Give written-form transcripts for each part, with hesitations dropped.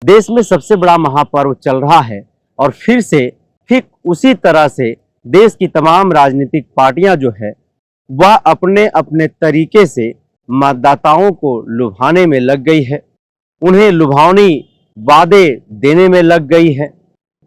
देश में सबसे बड़ा महापर्व चल रहा है और फिर से ठीक उसी तरह से देश की तमाम राजनीतिक पार्टियां जो है वह अपने अपने तरीके से मतदाताओं को लुभाने में लग गई है, उन्हें लुभावनी वादे देने में लग गई है।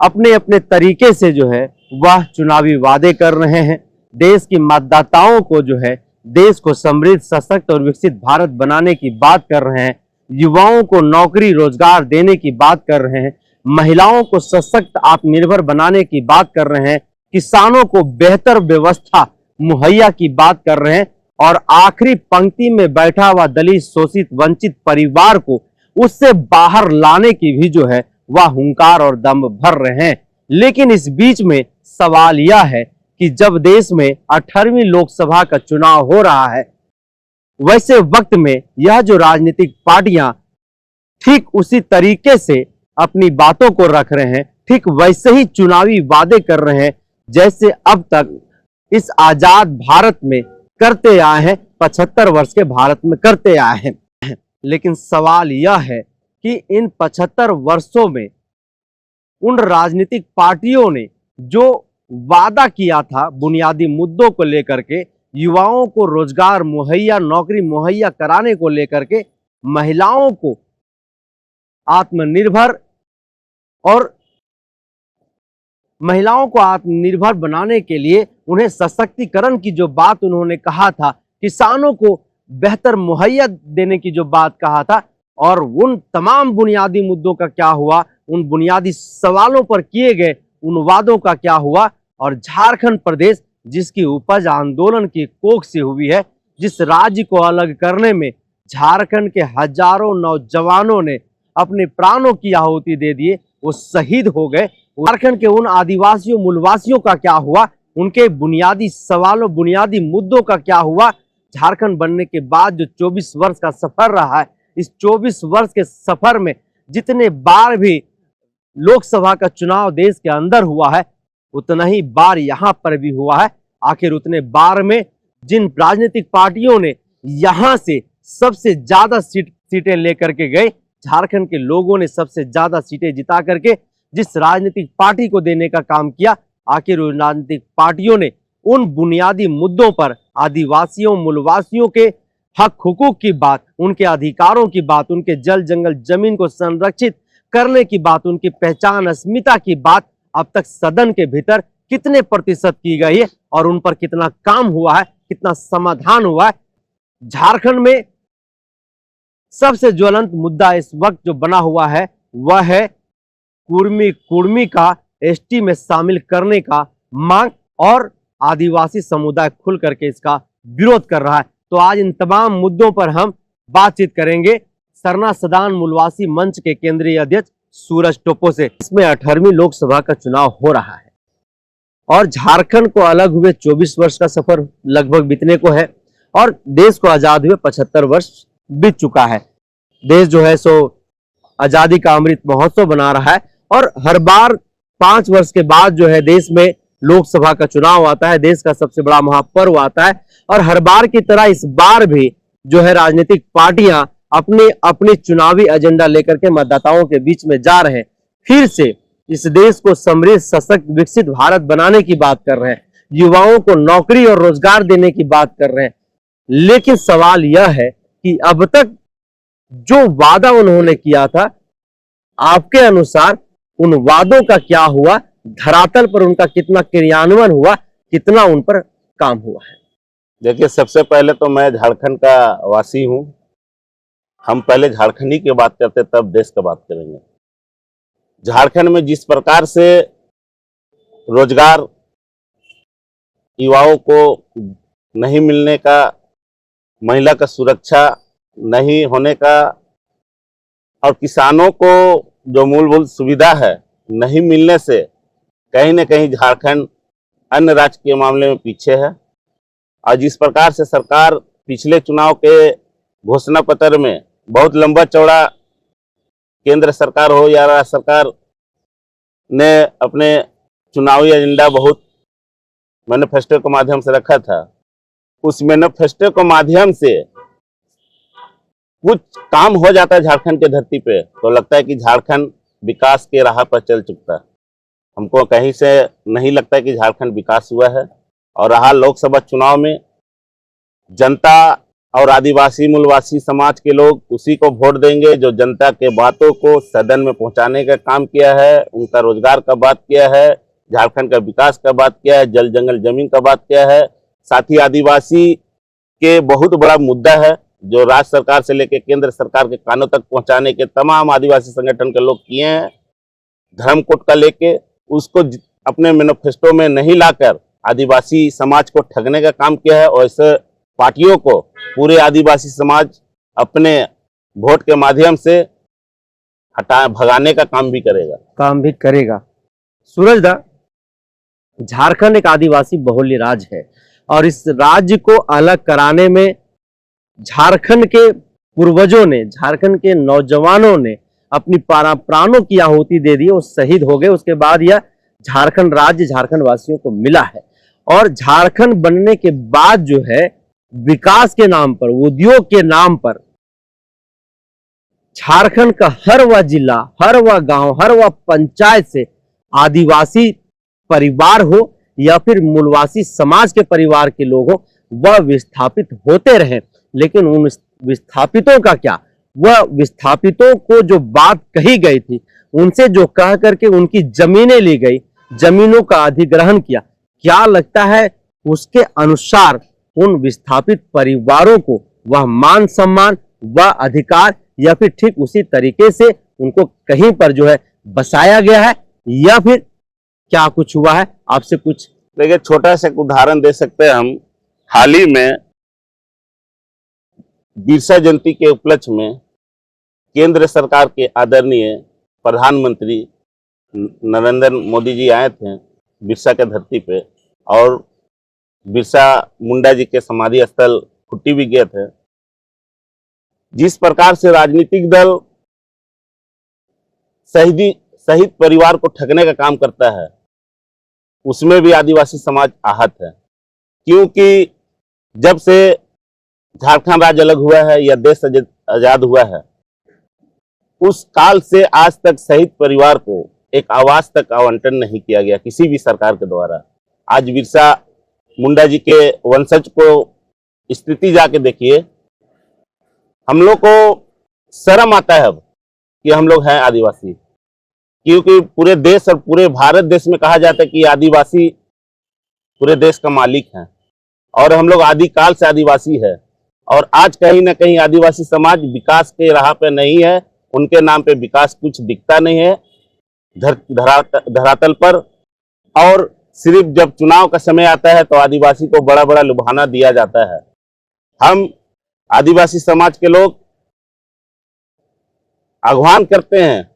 अपने अपने तरीके से जो है वह चुनावी वादे कर रहे हैं। देश की मतदाताओं को जो है देश को समृद्ध, सशक्त और विकसित भारत बनाने की बात कर रहे हैं। युवाओं को नौकरी रोजगार देने की बात कर रहे हैं। महिलाओं को सशक्त आत्मनिर्भर बनाने की बात कर रहे हैं। किसानों को बेहतर व्यवस्था मुहैया की बात कर रहे हैं और आखिरी पंक्ति में बैठा हुआ दलित, शोषित, वंचित परिवार को उससे बाहर लाने की भी जो है वह हुंकार और दम भर रहे हैं। लेकिन इस बीच में सवाल यह है कि जब देश में 18वीं लोकसभा का चुनाव हो रहा है, वैसे वक्त में यह जो राजनीतिक पार्टियां ठीक उसी तरीके से अपनी बातों को रख रहे हैं, ठीक वैसे ही चुनावी वादे कर रहे हैं जैसे अब तक इस आजाद भारत में करते आए हैं, 75 वर्ष के भारत में करते आए हैं। लेकिन सवाल यह है कि इन 75 वर्षों में उन राजनीतिक पार्टियों ने जो वादा किया था बुनियादी मुद्दों को लेकर के, युवाओं को रोजगार मुहैया, नौकरी मुहैया कराने को लेकर के, महिलाओं को आत्मनिर्भर बनाने के लिए उन्हें सशक्तिकरण की जो बात उन्होंने कहा था, किसानों को बेहतर मुहैया देने की जो बात कहा था, और उन तमाम बुनियादी मुद्दों का क्या हुआ, उन बुनियादी सवालों पर किए गए उन वादों का क्या हुआ। और झारखंड प्रदेश जिसकी उपज आंदोलन की कोख से हुई है, जिस राज्य को अलग करने में झारखंड के हजारों नौजवानों ने अपने प्राणों की आहुति दे दिए, वो शहीद हो गए। झारखंड के उन आदिवासियों, मूलवासियों का क्या हुआ, उनके बुनियादी सवालों, बुनियादी मुद्दों का क्या हुआ। झारखंड बनने के बाद जो 24 वर्ष का सफर रहा है, इस 24 वर्ष के सफर में जितने बार भी लोकसभा का चुनाव देश के अंदर हुआ है, उतना ही बार यहाँ पर भी हुआ है। आखिर उतने बार में जिन राजनीतिक पार्टियों ने यहाँ से सबसे ज्यादा सीटें लेकर के गए, झारखंड के लोगों ने सबसे ज्यादा सीटें जिता करके जिस राजनीतिक पार्टी को देने का काम किया, आखिर उन राजनीतिक पार्टियों ने उन बुनियादी मुद्दों पर आदिवासियों, मूलवासियों के हक हुकूक की बात, उनके अधिकारों की बात, उनके जल जंगल जमीन को संरक्षित करने की बात, उनकी पहचान अस्मिता की बात अब तक सदन के भीतर कितने प्रतिशत की गई है और उन पर कितना काम हुआ है, कितना समाधान हुआ है। झारखंड में सबसे ज्वलंत मुद्दा इस वक्त जो बना हुआ है वह है कुर्मी का एसटी में शामिल करने का मांग, और आदिवासी समुदाय खुल करके इसका विरोध कर रहा है। तो आज इन तमाम मुद्दों पर हम बातचीत करेंगे सरना सदान मूलवासी मंच के केंद्रीय अध्यक्ष सूरज टोपो से। इसमें 18वीं लोकसभा का चुनाव हो रहा है और झारखंड को अलग हुए 24 वर्ष का सफर लगभग बीतने को है और देश को आजाद हुए 75 वर्ष बीत चुका है। देश जो है सो आजादी का अमृत महोत्सव बना रहा है और हर बार 5 वर्ष के बाद जो है देश में लोकसभा का चुनाव आता है, देश का सबसे बड़ा महापर्व आता है। और हर बार की तरह इस बार भी जो है राजनीतिक पार्टियां अपने चुनावी एजेंडा लेकर के मतदाताओं के बीच में जा रहे हैं। फिर से इस देश को समृद्ध, सशक्त, विकसित भारत बनाने की बात कर रहे हैं, युवाओं को नौकरी और रोजगार देने की बात कर रहे हैं। लेकिन सवाल यह है कि अब तक जो वादा उन्होंने किया था, आपके अनुसार उन वादों का क्या हुआ, धरातल पर उनका कितना क्रियान्वयन हुआ, कितना उन पर काम हुआ है? देखिए, सबसे पहले तो मैं झारखंड का वासी हूं। हम पहले झारखंडी की बात करते तब देश की बात करेंगे। झारखंड में जिस प्रकार से रोजगार युवाओं को नहीं मिलने का, महिला का सुरक्षा नहीं होने का और किसानों को जो मूलभूत सुविधा है नहीं मिलने से कहीं न कहीं झारखंड अन्य राज्य के मामले में पीछे है। और जिस प्रकार से सरकार पिछले चुनाव के घोषणा पत्र में बहुत लंबा चौड़ा केंद्र सरकार हो या राज्य सरकार ने अपने चुनावी एजेंडा बहुत मैनिफेस्टो के माध्यम से रखा था, उस मैनिफेस्टो के माध्यम से कुछ काम हो जाता है झारखंड की धरती पे तो लगता है कि झारखंड विकास के राह पर चल चुका है। हमको कहीं से नहीं लगता है कि झारखंड विकास हुआ है। और रहा लोकसभा चुनाव में, जनता और आदिवासी मूलवासी समाज के लोग उसी को वोट देंगे जो जनता के बातों को सदन में पहुंचाने का काम किया है, उनका रोजगार का बात किया है, झारखंड का विकास का बात किया है, जल जंगल जमीन का बात किया है। साथ ही आदिवासी के बहुत बड़ा मुद्दा है जो राज्य सरकार से लेकर केंद्र सरकार के कानों तक पहुंचाने के तमाम आदिवासी संगठन के लोग किए हैं। धर्म कोड का लेके उसको अपने मैनिफेस्टो में नहीं लाकर आदिवासी समाज को ठगने का काम किया है। और ऐसे पार्टियों को पूरे आदिवासी समाज अपने वोट के माध्यम से भगाने का काम भी करेगा। सूरजदा, झारखंड एक आदिवासी बहुल्य राज्य है और इस राज्य को अलग कराने में झारखंड के पूर्वजों ने, झारखंड के नौजवानों ने अपनी प्राणों की आहुति दे दी, वो शहीद हो गए। उसके बाद यह झारखंड राज्य झारखंड वासियों को मिला है। और झारखंड बनने के बाद जो है विकास के नाम पर, उद्योग के नाम पर झारखंड का हर वह जिला, हर वह गांव, हर वह पंचायत से आदिवासी परिवार हो या फिर मूलवासी समाज के परिवार के लोग हो, वह विस्थापित होते रहे। लेकिन उन विस्थापितों का क्या, वह विस्थापितों को जो बात कही गई थी, उनसे जो कह करके उनकी जमीनें ली गई, जमीनों का अधिग्रहण किया, क्या लगता है उसके अनुसार उन विस्थापित परिवारों को वह मान सम्मान, वह अधिकार या फिर ठीक उसी तरीके से उनको कहीं पर जो है बसाया गया है या फिर क्या कुछ हुआ है? आपसे कुछ देखिए, छोटा सा उदाहरण दे सकते हैं हम। हाल ही में बिरसा जयंती के उपलक्ष्य में केंद्र सरकार के आदरणीय प्रधानमंत्री नरेंद्र मोदी जी आए थे बिरसा के धरती पे और बिरसा मुंडा जी के समाधि स्थल खुट्टी भी गए थे। जिस प्रकार से राजनीतिक दल शहीद परिवार को ठगने का काम करता है, उसमें भी आदिवासी समाज आहत है। क्योंकि जब से झारखंड राज्य अलग हुआ है या देश आजाद हुआ है, उस काल से आज तक शहीद परिवार को एक आवास तक आवंटन नहीं किया गया किसी भी सरकार के द्वारा। आज बिरसा मुंडा जी के वंशज को स्थिति जाके देखिए, हम लोग को शर्म आता है अब कि हम लोग हैं आदिवासी। क्योंकि पूरे देश और पूरे भारत देश में कहा जाता है कि आदिवासी पूरे देश का मालिक है और हम लोग आदिकाल से आदिवासी है। और आज कहीं ना कहीं आदिवासी समाज विकास के राह पे नहीं है, उनके नाम पे विकास कुछ दिखता नहीं है धरातल पर। और सिर्फ जब चुनाव का समय आता है तो आदिवासी को बड़ा बड़ा लुभाना दिया जाता है। हम आदिवासी समाज के लोग आह्वान करते हैं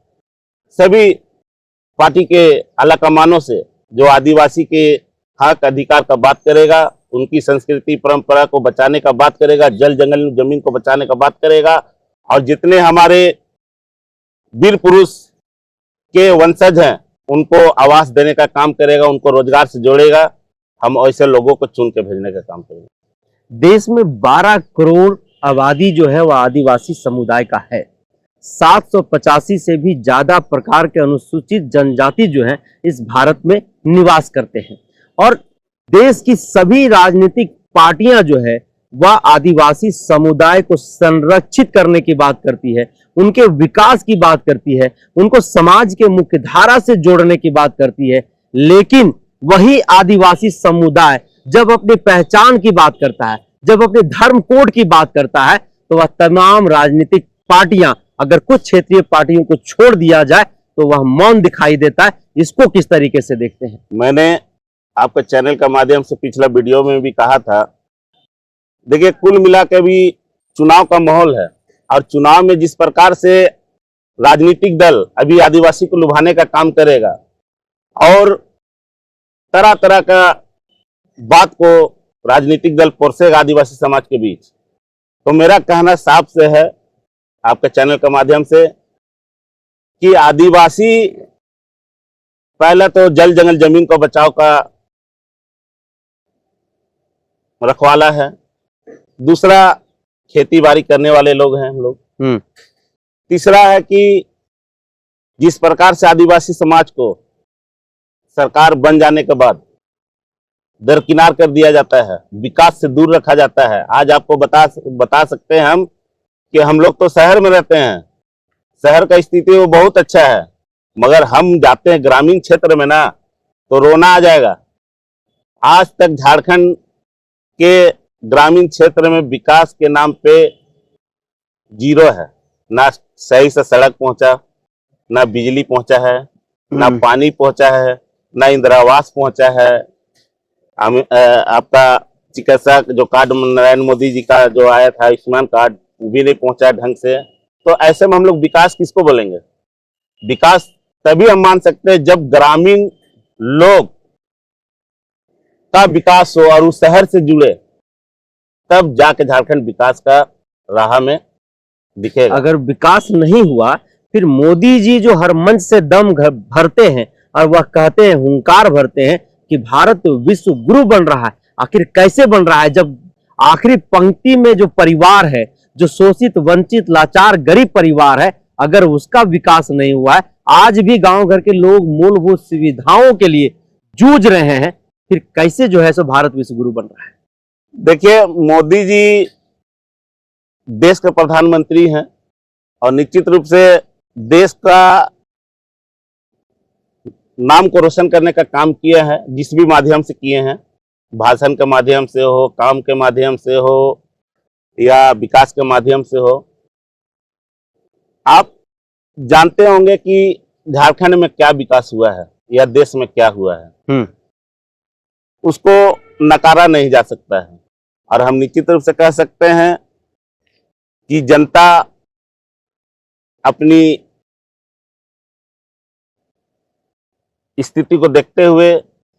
सभी पार्टी के आला कमानों से, जो आदिवासी के हक अधिकार का बात करेगा, उनकी संस्कृति परंपरा को बचाने का बात करेगा, जल जंगल जमीन को बचाने का बात करेगा, और जितने हमारे वीर पुरुष के वंशज हैं उनको आवास देने का काम करेगा, उनको रोजगार से जोड़ेगा। हम ऐसे लोगों को चुन के भेजने का काम करेंगे। देश में 12 करोड़ आबादी जो है वह आदिवासी समुदाय का है। 785 से भी ज्यादा प्रकार के अनुसूचित जनजाति जो है इस भारत में निवास करते हैं। और देश की सभी राजनीतिक पार्टियां जो है वह आदिवासी समुदाय को संरक्षित करने की बात करती है, उनके विकास की बात करती है, उनको समाज के मुख्य धारा से जोड़ने की बात करती है। लेकिन वही आदिवासी समुदाय जब अपनी पहचान की बात करता है, जब अपने धर्म कोड की बात करता है, तो वह तमाम राजनीतिक पार्टियां, अगर कुछ क्षेत्रीय पार्टियों को छोड़ दिया जाए तो वह मौन दिखाई देता है। इसको किस तरीके से देखते हैं? मैंने आपके चैनल का माध्यम से पिछला वीडियो में भी कहा था, देखिए कुल मिला के भी चुनाव का माहौल है और चुनाव में जिस प्रकार से राजनीतिक दल अभी आदिवासी को लुभाने का काम करेगा और तरह तरह का बात को राजनीतिक दल परोसेगा आदिवासी समाज के बीच, तो मेरा कहना साफ से है आपके चैनल के माध्यम से कि आदिवासी पहले तो जल जंगल जमीन को बचाव का रखवाला है, दूसरा खेती बाड़ी करने वाले लोग हैं हम लोग। हम्म। तीसरा है कि जिस प्रकार से आदिवासी समाज को सरकार बन जाने के बाद दरकिनार कर दिया जाता है, विकास से दूर रखा जाता है। आज आपको बता सकते हैं हम कि हम लोग तो शहर में रहते हैं, शहर का स्थिति वो बहुत अच्छा है, मगर हम जाते हैं ग्रामीण क्षेत्र में ना तो रोना आ जाएगा। आज तक झारखंड के ग्रामीण क्षेत्र में विकास के नाम पे जीरो है। ना सही से सड़क पहुंचा, ना बिजली पहुंचा है, ना पानी पहुंचा है, ना इंदिरा आवास पहुंचा है। आपका चिकित्सा जो कार्ड नरेंद्र मोदी जी का जो आया था आयुष्मान कार्ड, वो भी नहीं पहुंचा ढंग से। तो ऐसे में हम लोग विकास किसको बोलेंगे? विकास तभी हम मान सकते हैं जब ग्रामीण लोग का विकास हो और उस शहर से जुड़े, तब जाके झारखंड विकास का राह में दिखेगा। अगर विकास नहीं हुआ, फिर मोदी जी जो हर मंच से दम भरते हैं और वह कहते हैं, हुंकार भरते हैं कि भारत विश्व गुरु बन रहा है, आखिर कैसे बन रहा है? जब आखिरी पंक्ति में जो परिवार है, जो शोषित, वंचित, लाचार, गरीब परिवार है, अगर उसका विकास नहीं हुआ है, आज भी गांव घर के लोग मूलभूत सुविधाओं के लिए जूझ रहे हैं, फिर कैसे जो है सो भारत विश्व गुरु बन रहा है? देखिए, मोदी जी देश के प्रधानमंत्री हैं और निश्चित रूप से देश का नाम को रोशन करने का काम किया है, जिस भी माध्यम से किए हैं, भाषण के माध्यम से हो, काम के माध्यम से हो या विकास के माध्यम से हो। आप जानते होंगे कि झारखंड में क्या विकास हुआ है या देश में क्या हुआ है, उसको नकारा नहीं जा सकता है। और हम निश्चित रूप से कह सकते हैं कि जनता अपनी स्थिति को देखते हुए,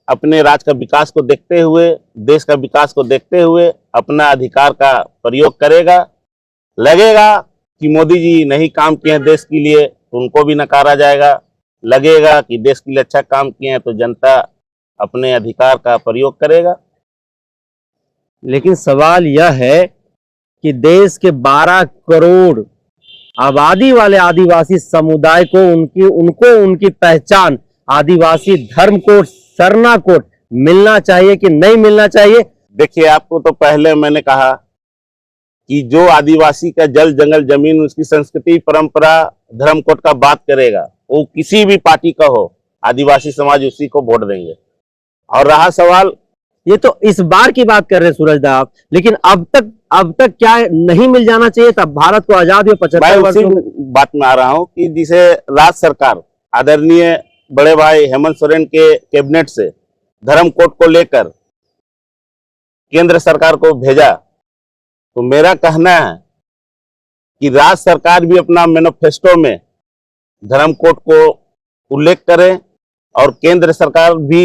अपने राज्य का विकास को देखते हुए, देश का विकास को देखते हुए अपना अधिकार का प्रयोग करेगा। लगेगा कि मोदी जी नहीं काम किए हैं देश के लिए तो उनको भी नकारा जाएगा। लगेगा कि देश के लिए अच्छा काम किए हैं तो जनता अपने अधिकार का प्रयोग करेगा। लेकिन सवाल यह है कि देश के 12 करोड़ आबादी वाले आदिवासी समुदाय को उनकी पहचान आदिवासी धर्म कोड, सरना कोड मिलना चाहिए कि नहीं मिलना चाहिए? देखिए, आपको तो पहले मैंने कहा कि जो आदिवासी का जल जंगल जमीन, उसकी संस्कृति, परंपरा, धर्म कोड का बात करेगा, वो किसी भी पार्टी का हो, आदिवासी समाज उसी को वोट देंगे। और रहा सवाल, ये तो इस बार की बात कर रहे हैं सूरज दा आप, लेकिन अब तक क्या नहीं मिल जाना चाहिए था? भारत को आजादी 75 वर्ष बात में आ रहा हूं कि जिसे राज्य सरकार आदरणीय बड़े भाई हेमंत सोरेन के कैबिनेट से धर्म कोड को लेकर केंद्र सरकार को भेजा, तो मेरा कहना है कि राज्य सरकार भी अपना मैनिफेस्टो में धर्म कोड को उल्लेख करे और केंद्र सरकार भी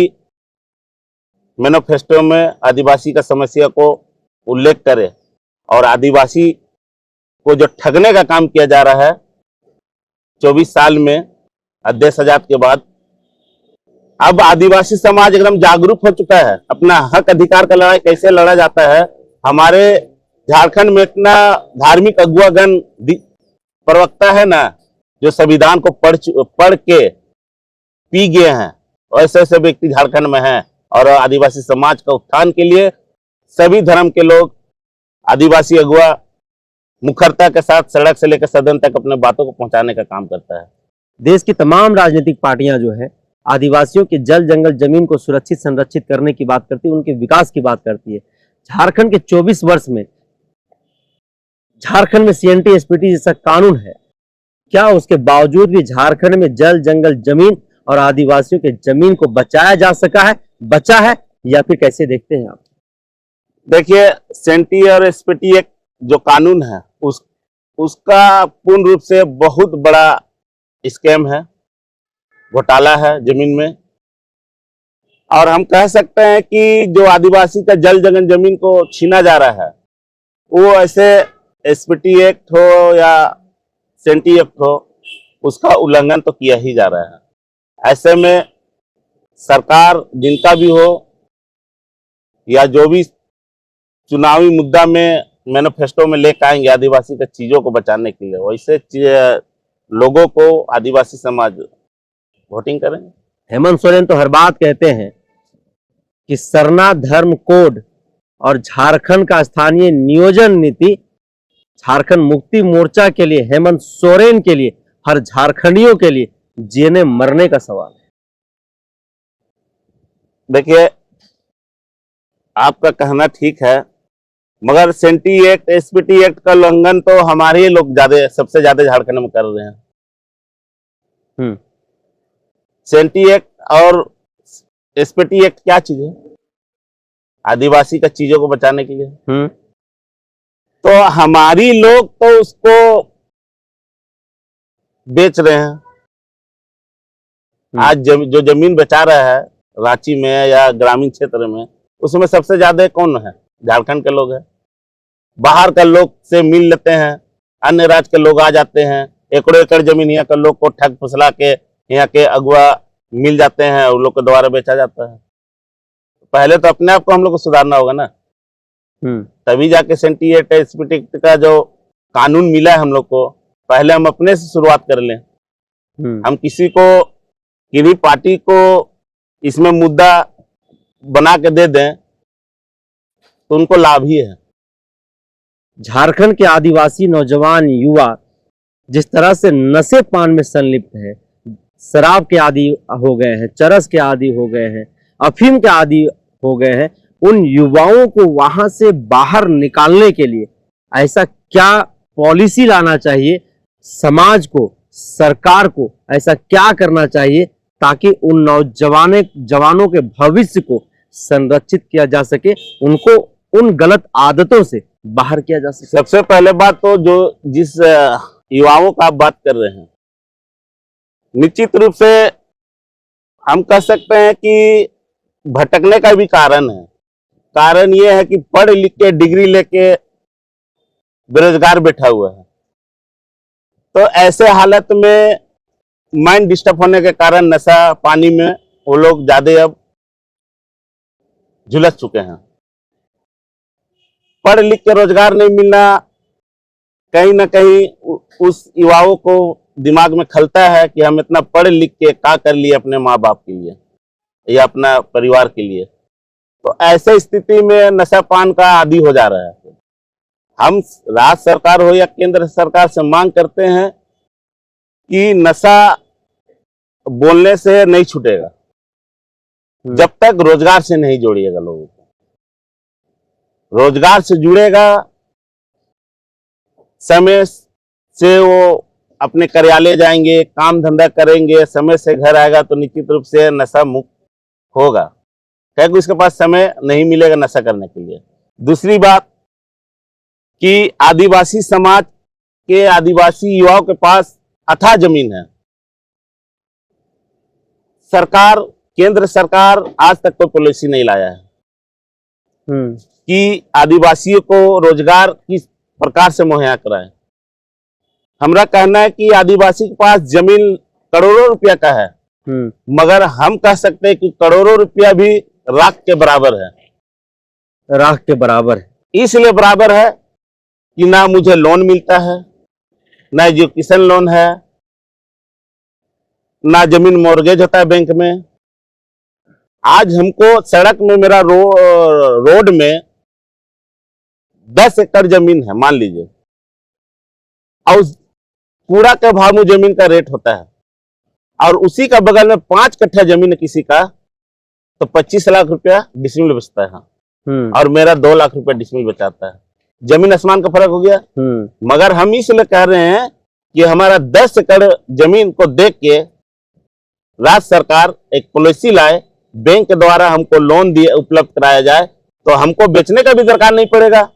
मैनिफेस्टो में आदिवासी का समस्या को उल्लेख करे। और आदिवासी को जो ठगने का काम किया जा रहा है 24 साल में देश आजाद के बाद, अब आदिवासी समाज एकदम जागरूक हो चुका है। अपना हक अधिकार का लड़ाई कैसे लड़ा जाता है। हमारे झारखंड में इतना धार्मिक अगुवागण प्रवक्ता है ना, जो संविधान को पढ़ के पी गए हैं, ऐसे ऐसे व्यक्ति झारखंड में हैं। और आदिवासी समाज का उत्थान के लिए सभी धर्म के लोग, आदिवासी अगुवा मुखरता के साथ सड़क से लेकर सदन तक अपने बातों को पहुंचाने का काम करता है। देश की तमाम राजनीतिक पार्टियां जो है आदिवासियों के जल जंगल जमीन को सुरक्षित संरक्षित करने की बात करती है, उनके विकास की बात करती है। झारखंड के 24 वर्ष में झारखंड में सीएनटी एसपीटी जैसा कानून है, क्या उसके बावजूद भी झारखंड में जल जंगल जमीन और आदिवासियों के जमीन को बचाया जा सका है, बचा है, या फिर कैसे देखते हैं आप? देखिए, सीएनटी और एसपीटी एक जो कानून है उसका पूर्ण रूप से बहुत बड़ा स्कैम है, घोटाला है जमीन में। और हम कह सकते हैं कि जो आदिवासी का जल जंगल जमीन को छीना जा रहा है, वो ऐसे एसपीटी एक्ट हो या सीएनटी एक्ट हो, उसका उल्लंघन तो किया ही जा रहा है। ऐसे में सरकार जिनका भी हो या जो भी चुनावी मुद्दा में मैनिफेस्टो में लेकर आएंगे आदिवासी के चीजों को बचाने के लिए, वैसे लोगों को आदिवासी समाज वोटिंग करेंगे। हेमंत सोरेन तो हर बात कहते हैं कि सरना धर्म कोड और झारखंड का स्थानीय नियोजन नीति झारखंड मुक्ति मोर्चा के लिए, हेमंत सोरेन के लिए, हर झारखंडियों के लिए जीने मरने का सवाल है। देखिए, आपका कहना ठीक है, मगर सेंटी एक्ट, एसपीटी एक्ट का उल्लंघन तो हमारे ही लोग सबसे ज्यादा झारखंड में कर रहे हैं। सेंटी एक्ट और एसपीटी एक्ट क्या चीज है? आदिवासी का चीजों को बचाने के लिए। तो हमारी लोग तो उसको बेच रहे हैं। आज जो जमीन बचा रहा है रांची में या ग्रामीण क्षेत्र में, उसमें सबसे ज्यादा कौन है? झारखंड के लोग हैं। बाहर के लोग से मिल लेते हैं, अन्य राज्य के लोग आ जाते हैं, एकड़ों एकड़ जमीन यहाँ के लोग को ठग फुसला के यहाँ के अगुआ मिल जाते हैं, उन लोग के द्वारा बेचा जाता है। पहले तो अपने आप को हम लोग को सुधारना होगा ना, तभी जाके सेंटी एक्ट, एसपीटी एक्ट का जो कानून मिला है हम लोग को, पहले हम अपने से शुरुआत कर लें। हम किसी भी पार्टी को इसमें मुद्दा बना के दे दें तो उनको लाभ ही है। झारखंड के आदिवासी नौजवान युवा जिस तरह से नशे पान में संलिप्त है, शराब के आदी हो गए हैं, चरस के आदी हो गए हैं, अफीम के आदी हो गए हैं, उन युवाओं को वहां से बाहर निकालने के लिए ऐसा क्या पॉलिसी लाना चाहिए? समाज को, सरकार को ऐसा क्या करना चाहिए ताकि उन जवानों के भविष्य को संरक्षित किया जा सके, उनको उन गलत आदतों से बाहर किया जा सके? सबसे पहले बात तो जिस युवाओं का आप बात कर रहे हैं, निश्चित रूप से हम कह सकते हैं कि भटकने का भी कारण है। कारण ये है कि पढ़ लिख के डिग्री लेके बेरोजगार बैठा हुआ है, तो ऐसे हालत में माइंड डिस्टर्ब होने के कारण नशा पानी में वो लोग ज्यादा अब झुलस चुके हैं। पढ़ लिख के रोजगार नहीं मिलना कहीं ना कहीं उस युवाओं को दिमाग में खलता है कि हम इतना पढ़ लिख के क्या कर लिए अपने माँ बाप के लिए या अपना परिवार के लिए। तो ऐसे स्थिति में नशा पान का आदी हो जा रहा है। हम राज्य सरकार हो या केंद्र सरकार से मांग करते हैं कि नशा बोलने से नहीं छूटेगा जब तक रोजगार से नहीं जोड़िएगा लोगों को। रोजगार से जुड़ेगा, समय से वो अपने कार्यालय जाएंगे, काम धंधा करेंगे, समय से घर आएगा तो निश्चित रूप से नशा मुक्त होगा, क्योंकि उसके पास समय नहीं मिलेगा नशा करने के लिए। दूसरी बात कि आदिवासी समाज के आदिवासी युवाओं के पास अथाह जमीन है। सरकार, केंद्र सरकार आज तक कोई पॉलिसी नहीं लाया है कि आदिवासियों को रोजगार किस प्रकार से मुहैया कराए। हमारा कहना है कि आदिवासी के पास जमीन करोड़ों रुपया का है, मगर हम कह सकते हैं कि करोड़ों रुपया भी राख के बराबर है। राख के बराबर है इसलिए बराबर है कि ना मुझे लोन मिलता है, ना एजुकेशन लोन है, ना जमीन मॉर्गेज होता है बैंक में। आज हमको सड़क में मेरा रोड में 10 एकड़ जमीन है मान लीजिए, और कूड़ा के भाव में जमीन का रेट होता है, और उसी का बगल में 5 कट्ठा जमीन है किसी का, तो 25 लाख रुपया डिसमिल बचता है, और मेरा 2 लाख रुपया डिसमिल बचाता है। जमीन आसमान का फर्क हो गया। मगर हम इसलिए कह रहे हैं कि हमारा 10 एकड़ जमीन को देख के राज्य सरकार एक पॉलिसी लाए, बैंक के द्वारा हमको लोन उपलब्ध कराया जाए, तो हमको बेचने का भी दरकार नहीं पड़ेगा।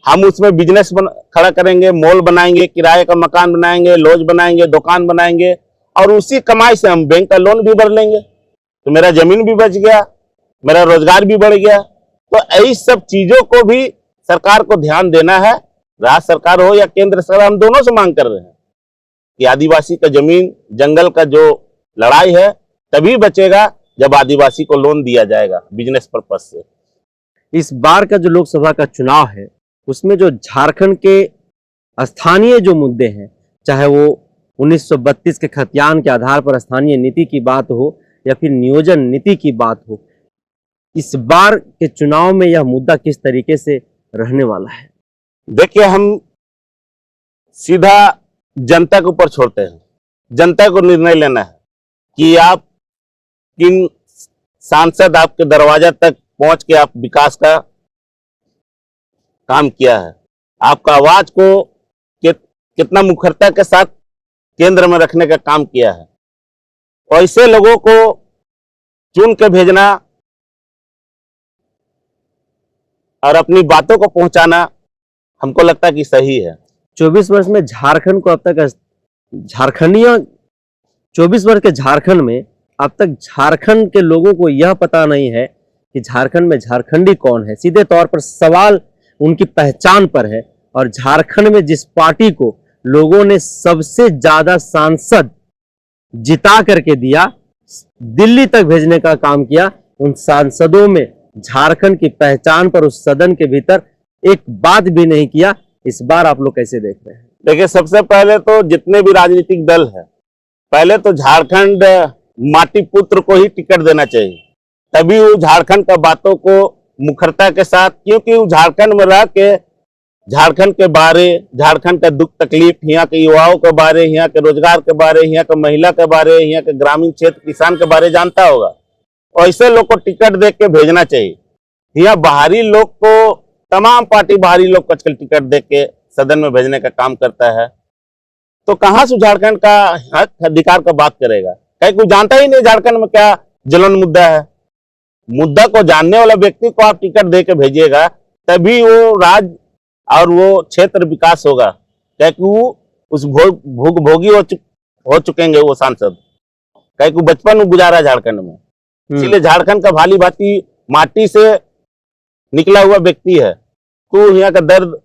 हम उसमें बिजनेस खड़ा करेंगे, मॉल बनाएंगे, किराए का मकान बनाएंगे, लॉज बनाएंगे, दुकान बनाएंगे, और उसी कमाई से हम बैंक का लोन भी भर लेंगे। तो मेरा जमीन भी बच गया, मेरा रोजगार भी बढ़ गया। तो इस सब चीजों को भी सरकार को ध्यान देना है। राज्य सरकार हो या केंद्र सरकार, हम दोनों से मांग कर रहे हैं कि आदिवासी का जमीन जंगल का जो लड़ाई है तभी बचेगा जब आदिवासी को लोन दिया जाएगा बिजनेस पर्पज से। इस बार का जो लोकसभा का चुनाव है उसमें जो झारखंड के स्थानीय जो मुद्दे हैं, चाहे वो 1932 के खतियान के आधार पर स्थानीय नीति की बात हो या फिर नियोजन नीति की बात हो, इस बार के चुनाव में यह मुद्दा किस तरीके से रहने वाला है? देखिए, हम सीधा जनता के ऊपर छोड़ते हैं। जनता को निर्णय लेना है कि आप किन सांसद आपके दरवाजा तक पहुंच के आप विकास का काम किया है, आपका आवाज को कितना मुखरता के साथ केंद्र में रखने का काम किया है। ऐसे लोगों को चुन के भेजना और अपनी बातों को पहुंचाना हमको लगता है कि सही है। 24 वर्ष में झारखंड को अब तक झारखंडीय 24 वर्ष के झारखंड में अब तक झारखंड के लोगों को यह पता नहीं है कि झारखंड में झारखंडी कौन है। सीधे तौर पर सवाल उनकी पहचान पर है। और झारखंड में जिस पार्टी को लोगों ने सबसे ज्यादा सांसद जिता करके दिया, दिल्ली तक भेजने का काम किया, उन सांसदों में झारखंड की पहचान पर उस सदन के भीतर एक बात भी नहीं किया। इस बार आप लोग कैसे देख रहे हैं? देखिए, सबसे पहले तो जितने भी राजनीतिक दल है, पहले तो झारखंड माटी पुत्र को ही टिकट देना चाहिए, तभी वो झारखंड का बातों को मुखरता के साथ, क्योंकि वो झारखंड में रह के झारखंड के बारे, झारखंड का दुख तकलीफ, यहाँ के युवाओं के बारे, यहाँ के रोजगार के बारे, यहाँ के महिला के बारे, यहाँ के ग्रामीण क्षेत्र किसान के बारे जानता होगा। और ऐसे लोग को टिकट दे के भेजना चाहिए। यहाँ बाहरी लोग को, तमाम पार्टी बाहरी लोग को आजकल टिकट दे के सदन में भेजने का काम करता है, तो कहाँ से झारखंड का हक अधिकार का बात करेगा? कहीं कोई जानता ही नहीं झारखंड में क्या जलन मुद्दा है। मुद्दा को जानने वाला व्यक्ति को आप टिकट दे के भेजिएगा, तभी वो राज्य और वो क्षेत्र विकास होगा। क्योंकि वो उस भोगी हो चुकेंगे वो सांसद, क्योंकि बचपन में गुजारा झारखंड में। इसलिए झारखंड का भाली भांति माटी से निकला हुआ व्यक्ति है, तो यहाँ का दर्द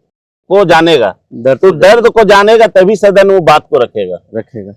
को जानेगा, तो दर्द को जानेगा तभी सदन वो बात को रखेगा।